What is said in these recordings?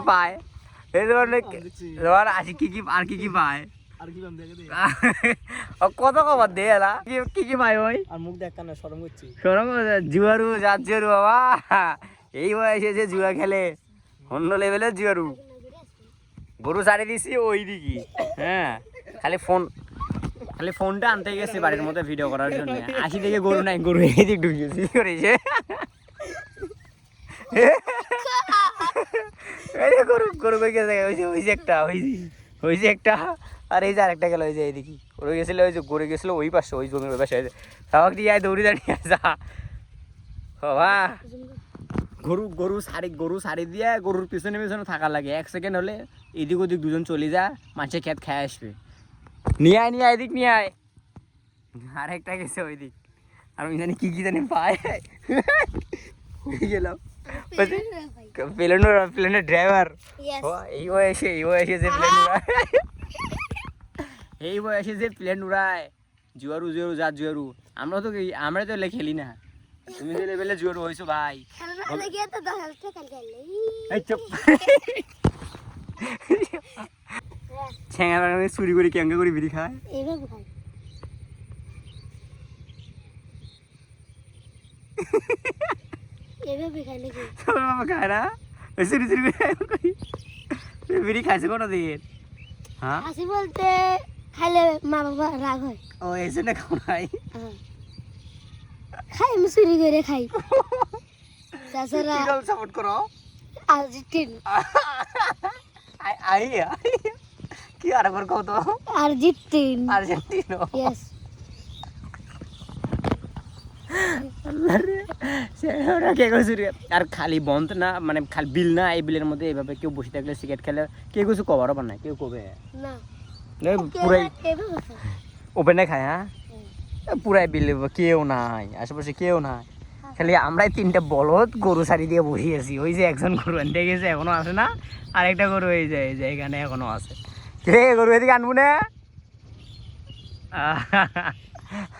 পায় এই ধরনের তোমার আসি কি আর কি পায় কত খবর দে এলা কি পায় ওই আর মুখ দেখ না শরম করছি শরম জুয়ারু জুয়ারু বাবা এই বয়সে যে জুয়া খেলে অন্য লেভেলের জুয়ারু গরু ছাড়ে দিছি ওই দিকে হ্যাঁ খালি ফোনটা আনতে গেছি বাড়ির মধ্যে ভিডিও করার জন্য আসি দেখে গরু নাই গরু এদিক ঢুকিয়েছি কি করেছে গরু কই গেছে ওই যে একটা আর এই যে আরেকটা গেল ওই যে এইদিকে গরু গেছিল ওই যে গরু গেছিল ওই পাশে ওই জমির ওই পাশে সাবাক দিয়ে দৌড়ি দাঁড়িয়ে যা বাবা গরু সারি দিয়ে গরুর পিছনে থাকা লাগে 1 সেকেন্ড হলে এদিক ওদিক দুজন চলে যা মাছে খেত খায় আসবে নিয়ে আয় এদিক নিয়ে আয় আর একটা গেছে ওই দিক আর আমি জানি কি জানি পায় গেলাম প্লেনের ড্রাইভার এই বয়সে যে প্লেন উড়ায় জুয়ারু আমরা তো খেলি না তুমি যে লেভেলে জুয়ারু হয়েছো ভাই চুরি করে কেঙ্গা করে বিড়ি খায় খায় না চুরি বিড়ি খাইছে কোনোদিন হ্যাঁ বলতে খাইলে মা বাবা রাগ হয় ও এই জন্য খাও নাই খাই আমি চুরি করে খাই তাছাড়া সাপোর্ট করো আর্জেন্টিনা কি আর একবার কও তো আর্জেন্টিনা ইয়েস আর খালি বন্ধ না মানে খালি বিল না এই বিলের মধ্যে এইভাবে কেউ বসে থাকলে সিগারেট খেলে কেউ কিছু কভার হবে না কেউ কবে না পুরাই ওপেনে খায় হ্যাঁ পুরাই বিল কেউ নাই আশেপাশে কেউ নাই খালি আমরাই 3টা বলদ গরু সারি দিয়ে বসে আছি ওই যে একজন গরু আনতে গেছে এখনো আছে না আরেকটা গরু হয়ে যায় যে এখানে এখনো আছে কে গরু এদিকে আনবো না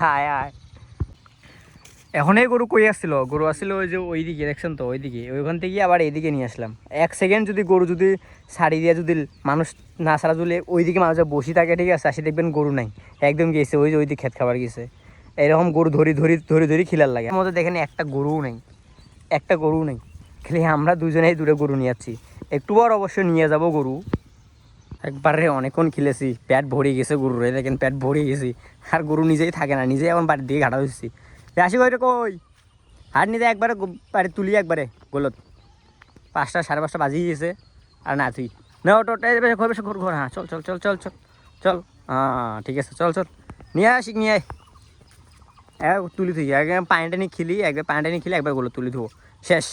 হায় এখন এই গরু কই আসছিল গরু আসছিল ওই যে ওইদিকে দেখছেন তো ওইখান থেকে আবার এইদিকে নিয়ে আসলাম 1 সেকেন্ড যদি গরু যদি ছাড়ি দিয়ে যদি মানুষ না ছাড়া যদি ওইদিকে মানুষ বসে থাকে ঠিক আছে আসি দেখবেন গরু নাই একদম গেছে ওই যে ওইদিকে খেত খাবার গেছে এরকম গরু ধরি খিলার লাগে আমাদের দেখেন একটা গরুও নেই খালি আমরা দুজনেই দূরে গরু নিয়ে যাচ্ছি একটু পর অবশ্যই নিয়ে যাব গরু একবারে অনেকক্ষণ খিলেছি পেট ভরে গেছে গরুর দেখেন পেট ভরে গেছি আর গরু নিজেই থাকে না নিজেই এখন বাড়ির দিকে ঘাটা হচ্ছি আসি কই কই হাট নিতে একবারে বাড়ি তুলি একবারে গোলত 5টা 5:30 বাজিয়ে গেছে আর না তুই না ওটা ঘর হ্যাঁ চল হ্যাঁ ঠিক আছে চল নিয়ে আসি নিয়ে আয় তুলি তুই একবার পানিটা নিয়ে খিলি একবার গোলত তুলি ধুবো শেষ